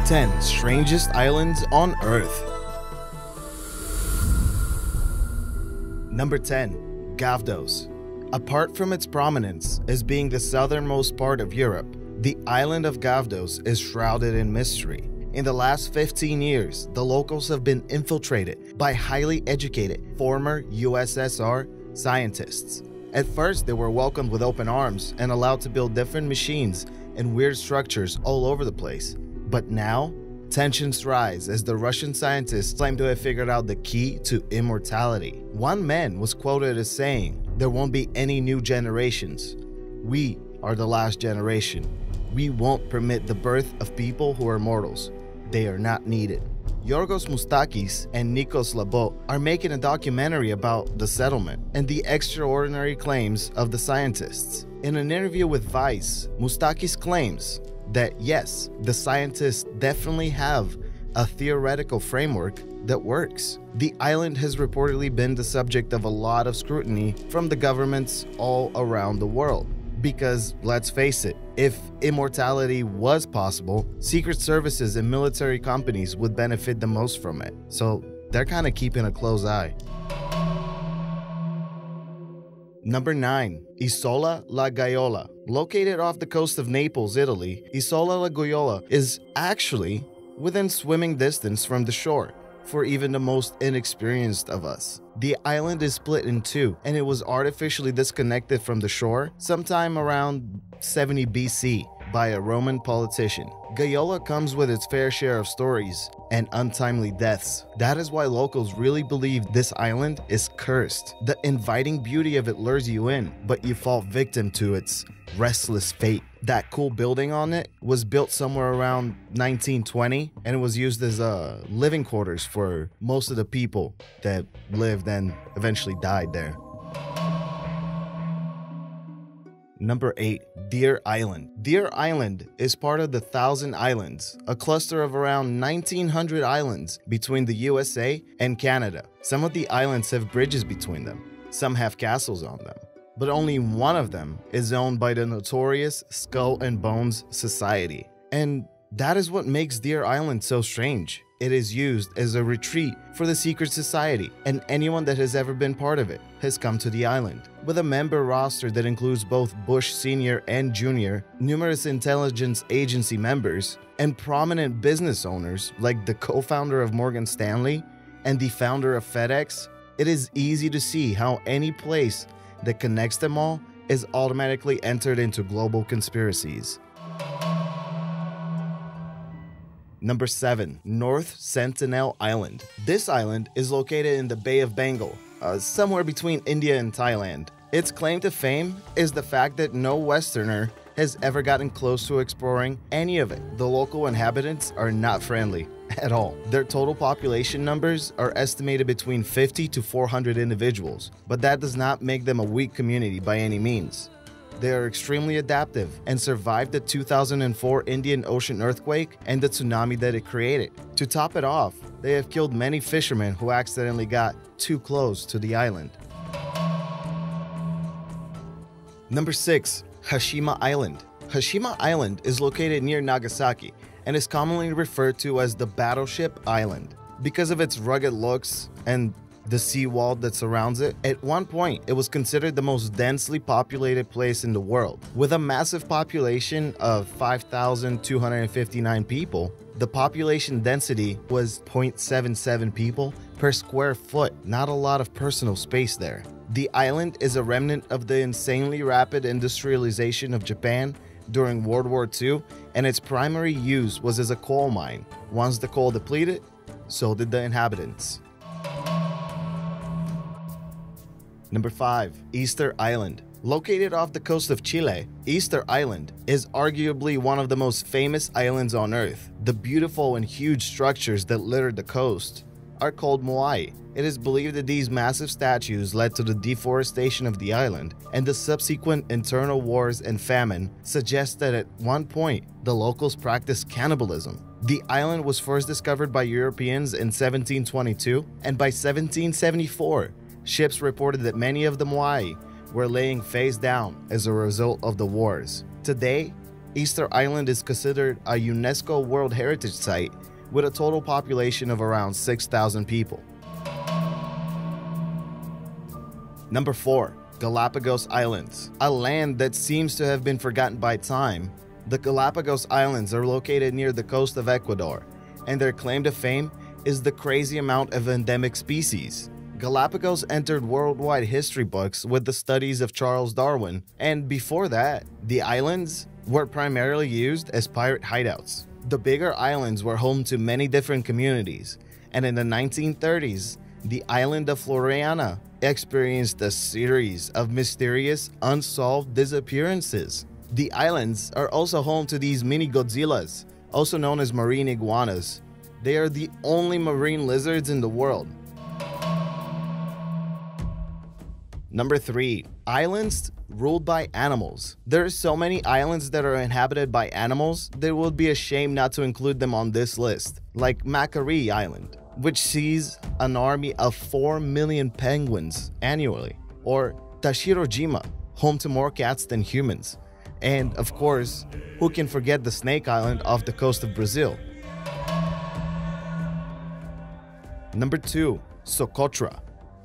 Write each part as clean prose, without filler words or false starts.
10 Strangest Islands on Earth. Number 10. Gavdos. Apart from its prominence as being the southernmost part of Europe, the island of Gavdos is shrouded in mystery. In the last 15 years, the locals have been infiltrated by highly educated former USSR scientists. At first, they were welcomed with open arms and allowed to build different machines and weird structures all over the place. But now, tensions rise as the Russian scientists claim to have figured out the key to immortality. One man was quoted as saying, "There won't be any new generations. We are the last generation. We won't permit the birth of people who are mortals. They are not needed." Yiorgos Moustakis and Nikos Labot are making a documentary about the settlement and the extraordinary claims of the scientists. In an interview with Vice, Moustakis claims that yes, the scientists definitely have a theoretical framework that works. The island has reportedly been the subject of a lot of scrutiny from the governments all around the world. Because, let's face it, if immortality was possible, secret services and military companies would benefit the most from it. So they're kind of keeping a close eye. Number 9. Isola La Gaiola. Located off the coast of Naples, Italy, Isola La Gaiola is actually within swimming distance from the shore for even the most inexperienced of us. The island is split in two, and it was artificially disconnected from the shore sometime around 70 BC by a Roman politician. Gaiola comes with its fair share of stories and untimely deaths. That is why locals really believe this island is cursed. The inviting beauty of it lures you in, but you fall victim to its restless fate. That cool building on it was built somewhere around 1920, and it was used as living quarters for most of the people that lived and eventually died there. Number 8. Deer Island. Deer Island is part of the Thousand Islands, a cluster of around 1,900 islands between the USA and Canada. Some of the islands have bridges between them. Some have castles on them. But only one of them is owned by the notorious Skull and Bones Society. And that is what makes Deer Island so strange. It is used as a retreat for the secret society, and anyone that has ever been part of it has come to the island. With a member roster that includes both Bush Sr. and Jr., numerous intelligence agency members, and prominent business owners like the co-founder of Morgan Stanley and the founder of FedEx, it is easy to see how any place that connects them all is automatically entered into global conspiracies. Number 7. North Sentinel Island. This island is located in the Bay of Bengal, somewhere between India and Thailand. Its claim to fame is the fact that no Westerner has ever gotten close to exploring any of it. The local inhabitants are not friendly at all. Their total population numbers are estimated between 50 to 400 individuals, but that does not make them a weak community by any means. They are extremely adaptive and survived the 2004 Indian Ocean earthquake and the tsunami that it created. To top it off, they have killed many fishermen who accidentally got too close to the island. Number 6. Hashima Island. Hashima Island is located near Nagasaki and is commonly referred to as the Battleship Island because of its rugged looks and the seawall that surrounds it. At one point, it was considered the most densely populated place in the world. With a massive population of 5,259 people, the population density was 0.77 people per square foot. Not a lot of personal space there. The island is a remnant of the insanely rapid industrialization of Japan during World War II, and its primary use was as a coal mine. Once the coal depleted, so did the inhabitants. Number 5. Easter Island. Located off the coast of Chile, Easter Island is arguably one of the most famous islands on Earth. The beautiful and huge structures that litter the coast are called moai. It is believed that these massive statues led to the deforestation of the island, and the subsequent internal wars and famine suggest that at one point the locals practiced cannibalism. The island was first discovered by Europeans in 1722, and by 1774, ships reported that many of the moai were laying face down as a result of the wars. Today, Easter Island is considered a UNESCO World Heritage Site with a total population of around 6,000 people. Number 4. Galapagos Islands. A land that seems to have been forgotten by time, the Galapagos Islands are located near the coast of Ecuador, and their claim to fame is the crazy amount of endemic species. Galapagos entered worldwide history books with the studies of Charles Darwin, and before that, the islands were primarily used as pirate hideouts. The bigger islands were home to many different communities, and in the 1930s, the island of Floriana experienced a series of mysterious, unsolved disappearances. The islands are also home to these mini Godzillas, also known as marine iguanas. They are the only marine lizards in the world. Number 3. Islands ruled by animals. There are so many islands that are inhabited by animals that it would be a shame not to include them on this list, like Macquarie Island, which sees an army of 4 million penguins annually, or Tashirojima, home to more cats than humans. And of course, who can forget the Snake Island off the coast of Brazil? Number 2. Socotra.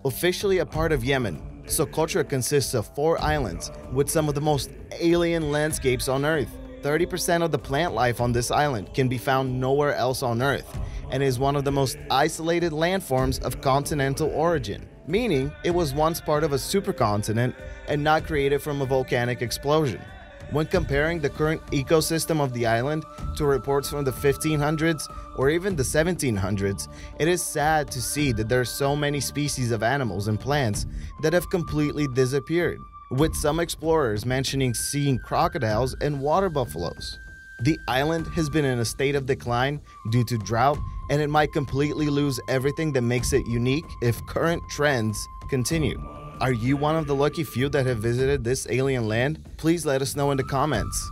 Officially a part of Yemen, Socotra consists of 4 islands with some of the most alien landscapes on Earth. 30% of the plant life on this island can be found nowhere else on Earth, and is one of the most isolated landforms of continental origin, meaning it was once part of a supercontinent and not created from a volcanic explosion. When comparing the current ecosystem of the island to reports from the 1500s or even the 1700s, it is sad to see that there are so many species of animals and plants that have completely disappeared, with some explorers mentioning seeing crocodiles and water buffaloes. The island has been in a state of decline due to drought, and it might completely lose everything that makes it unique if current trends continue. Are you one of the lucky few that have visited this alien land? Please let us know in the comments.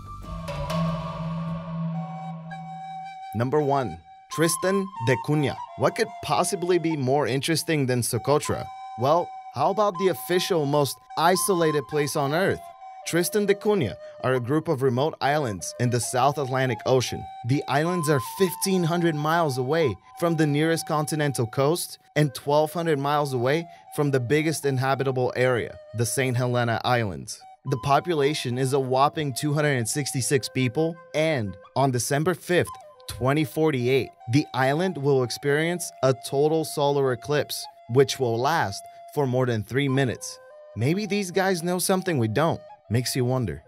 Number 1. Tristan da Cunha. What could possibly be more interesting than Socotra? Well, how about the official most isolated place on Earth? Tristan da Cunha are a group of remote islands in the South Atlantic Ocean. The islands are 1,500 miles away from the nearest continental coast and 1,200 miles away from the biggest inhabitable area, the St. Helena Islands. The population is a whopping 266 people, and on December 5th, 2048, the island will experience a total solar eclipse, which will last for more than 3 minutes. Maybe these guys know something we don't. Makes you wonder.